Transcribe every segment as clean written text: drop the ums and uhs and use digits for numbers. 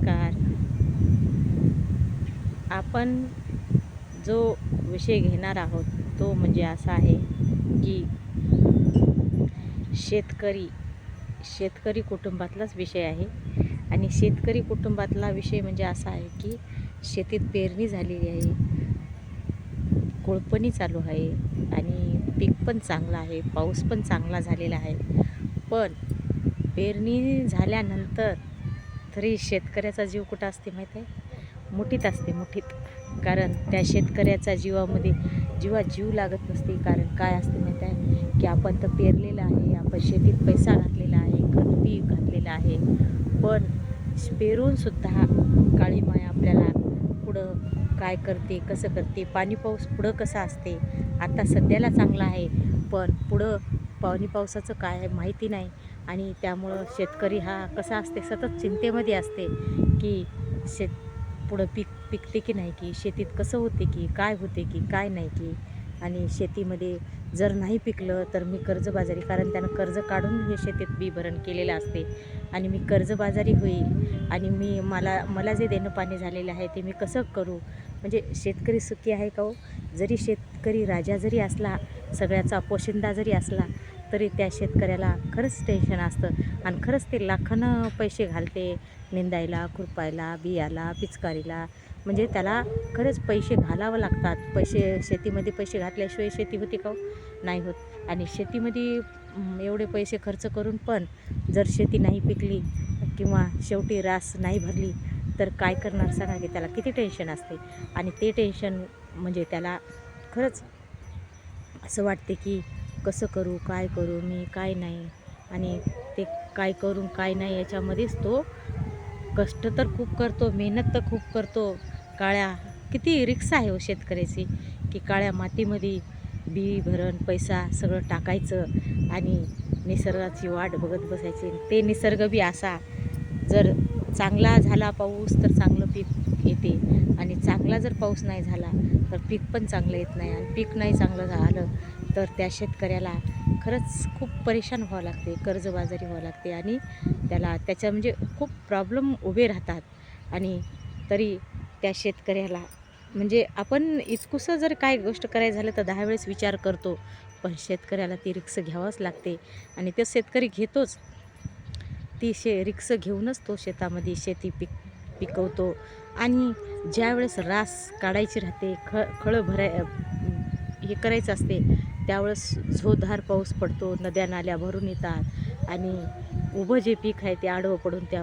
नमस्कार. आपण जो विषय घेणार आहोत तो म्हणजे असा आहे की शेतकरी शेतकरी कुटुंबातलाच विषय आहे. आणि शेतकरी कुटुंबातला विषय म्हणजे असा आहे की शेतीत पेरणी झालेली आहे, कोळपणी चालू आहे आणि पीक पण चांगलं आहे, पाऊस पण चांगला झालेला आहे. पण पेरणी झाल्यानंतर तरी शेतकऱ्याचा जीव कुठं असते माहीत आहे? मुठीत असते, मुठीत. कारण त्या शेतकऱ्याचा जीवामध्ये जीव लागत नसते. कारण काय असते माहीत आहे? की आपण तर पेरलेलं आहे, आपण शेतीत पैसा घातलेला आहे, खत पीक घातलेलं आहे. पण पेरूनसुद्धा काळी माय आपल्याला पुढं काय करते, कसं करते, पाणी पाऊस पुढं कसा असते. आता सध्याला चांगला आहे, पण पुढं पाणी पावसाचं काय आहे माहिती नाही. आणि त्यामुळं शेतकरी हा कसा असते, सतत चिंतेमध्ये असते की शेत पुढं पिकते की नाही, की शेतीत कसं होते, की काय होते, की काय नाही की. आणि शेतीमध्ये जर नाही पिकलं तर मी कर्जबाजारी, कारण त्यानं कर्ज काढून हे शेतीत बी भरण केलेलं असते. आणि मी कर्जबाजारी होईल आणि मला जे देणं पाणी झालेलं आहे ते मी कसं करू. म्हणजे शेतकरी सुखी आहे का हो? जरी शेतकरी राजा जरी असला, सगळ्याचा पोशिंदा जरी असला, तरी त्या शेतकऱ्याला खरंच टेन्शन असतं. आणि खरंच ते लाखानं पैसे घालते निंदायला, खुरपायला, बियाला, पिचकारीला. म्हणजे त्याला खरंच पैसे घालावं लागतात. शेतीमध्ये पैसे घातल्याशिवाय शेती होते का हो? नाही होत. आणि शेतीमध्ये एवढे पैसे खर्च करून पण जर शेती नाही पिकली किंवा शेवटी रास नाही भरली तर काय करणार सांगा, की त्याला किती टेन्शन असते. आणि ते टेन्शन म्हणजे त्याला खरंच असं वाटते की कसं करू, काय करू मी, काय नाही. आणि ते काय करून काय नाही याच्यामध्येच तो कष्ट तर खूप करतो, मेहनत तर खूप करतो. किती रिक्स आहे हो शेतकऱ्याची, की काळ्या मातीमध्ये बी भरण पैसा सगळं टाकायचं आणि निसर्गाची वाट बघत बसायची. ते निसर्ग बी असा, जर चांगला झाला पाऊस तर चांगलं पीक येते, आणि चांगला जर पाऊस नाही झाला तर पीक पण चांगलं येत नाही. आणि पीक नाही चांगलं झालं तर त्या शेतकऱ्याला खरंच खूप परेशान व्हावं लागते, कर्जबाजारी व्हावं लागते. आणि त्याच्या म्हणजे खूप प्रॉब्लेम उभे राहतात. आणि तरी त्या शेतकऱ्याला म्हणजे आपण इतकुसं जर काय गोष्ट करायचं झालं तर 10 वेळेस विचार करतो. पण शेतकऱ्याला ती रिक्स घ्यावंच लागते. आणि ते शेतकरी घेतोच. ती रिक्स घेऊनच तो शेतामध्ये शेती पिकवतो. आणि ज्यावेळेस रास काढायची राहते, खळं हे करायचं असते, त्यावेळेस झोधार पाऊस पडतो, नद्या नाल्या भरून येतात. आणि उभं जे पीक आहे ते आडवं पडून त्या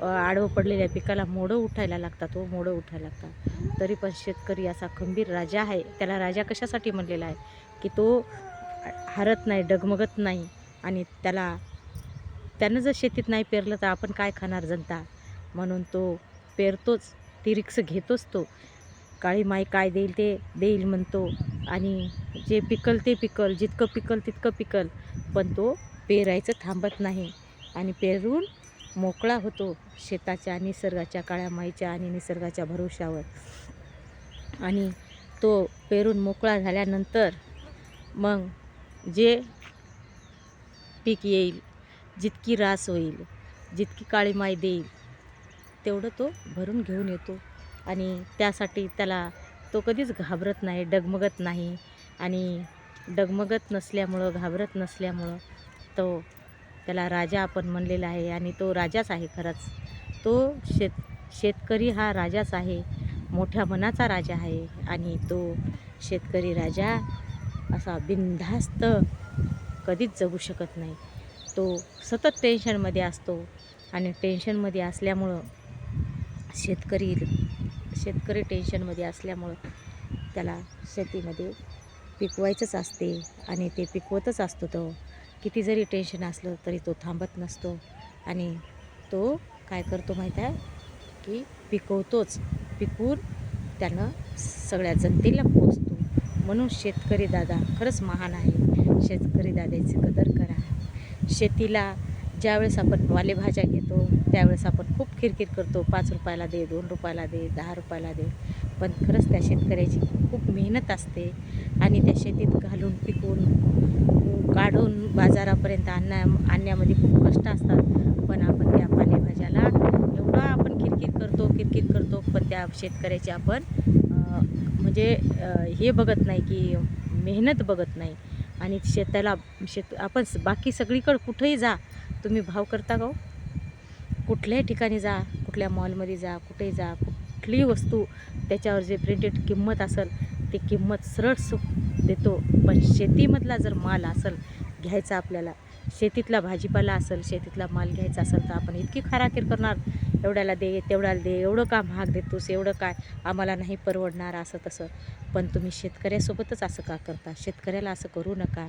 आडवं पडलेल्या पिकाला मोडं उठायला लागतात, मोडं उठायला लागतात. तरी पण शेतकरी असा खंबीर राजा आहे. त्याला राजा कशासाठी म्हणलेला आहे, की तो हारत नाही, डगमगत नाही. आणि त्यानं जर शेतीत नाही पेरलं तर आपण काय खाणार जनता. म्हणून तो पेरतोच, ती रिक्स घेतोच तो. काळी माई काय देईल ते देईल म्हणतो. आणि जे पिकल ते पिकल, जितकं पिकल तितकं पिकल. पण तो पेरायचं थांबत नाही. आणि पेरून मोकळा होतो शेताच्या, निसर्गाच्या, काळ्या माईच्या आणि निसर्गाच्या भरवशावर. आणि तो पेरून मोकळा झाल्यानंतर मग जे पीक येईल, जितकी रास होईल, जितकी काळी माय देईल, तेवढं तो भरून घेऊन येतो. आणि त्यासाठी तो कधीच घाबरत नाही, डगमगत नाही. आणि डगमगत नसल्यामुळं, घाबरत नसल्यामुळं त्याला राजा आपण म्हणलेला आहे. आणि तो राजाच आहे खरंच. तो शेतकरी हा राजाच आहे, मोठ्या मनाचा राजा आहे. आणि तो शेतकरी राजा असा बिनधास्त कधीच जगू शकत नाही. तो सतत टेन्शनमध्ये असतो. आणि टेन्शनमध्ये असल्यामुळं शेतकरी टेन्शनमध्ये असल्यामुळं त्याला शेतीमध्ये पिकवायचंच असते. आणि ते पिकवतच असतो तो. किती जरी टेन्शन असलं तरी तो थांबत नसतो. आणि तो काय करतो माहीत आहे, की पिकवतोच. पिकवून त्यानं सगळ्या जनतेला पोचतो. म्हणून शेतकरी दादा खरंच महान आहे. शेतकरी दादाची कदर करा. शेतीला ज्यावेळेस आपण पालेभाज्या घेतो त्यावेळेस आपण खूप किरकिर करतो, 5 रुपयाला दे, 2 रुपयाला दे, 10 रुपयाला दे. पण खरंच त्या शेतकऱ्याची खूप मेहनत असते. आणि त्या शेतीत घालून पिकवून काढून बाजारापर्यंत आणण्यामध्ये खूप कष्ट असतात. पण आपण त्या पालेभाज्याला त्या शेतकऱ्याची आपण म्हणजे हे बघत नाही की मेहनत बघत नाही. आणि आपण बाकी सगळीकडं कुठेही जा, तुम्ही भाव करता का हो? कुठल्याही ठिकाणी जा, कुठल्या मॉलमध्ये जा, कुठेही जा, कुठलीही वस्तू त्याच्यावर जे प्रिंटेड किंमत असेल ती किंमत सरळ देतो. पण शेतीमधला जर माल असेल घ्यायचा आपल्याला, शेतीतला भाजीपाला असेल, शेतीतला माल घ्यायचा असेल तर आपण इतकी खराखीर करणार, एवढ्याला दे, तेवढ्याला दे, एवढं का महाग देतोस, एवढं काय आम्हाला नाही परवडणार, असं तसं. पण तुम्ही शेतकऱ्यासोबतच असं का करता? शेतकऱ्याला असं करू नका.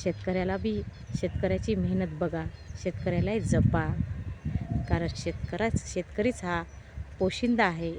शेतकऱ्याची मेहनत बघा, शेतकऱ्यालाही जपा. कारण शेतकरीच हा पोशिंदा आहे.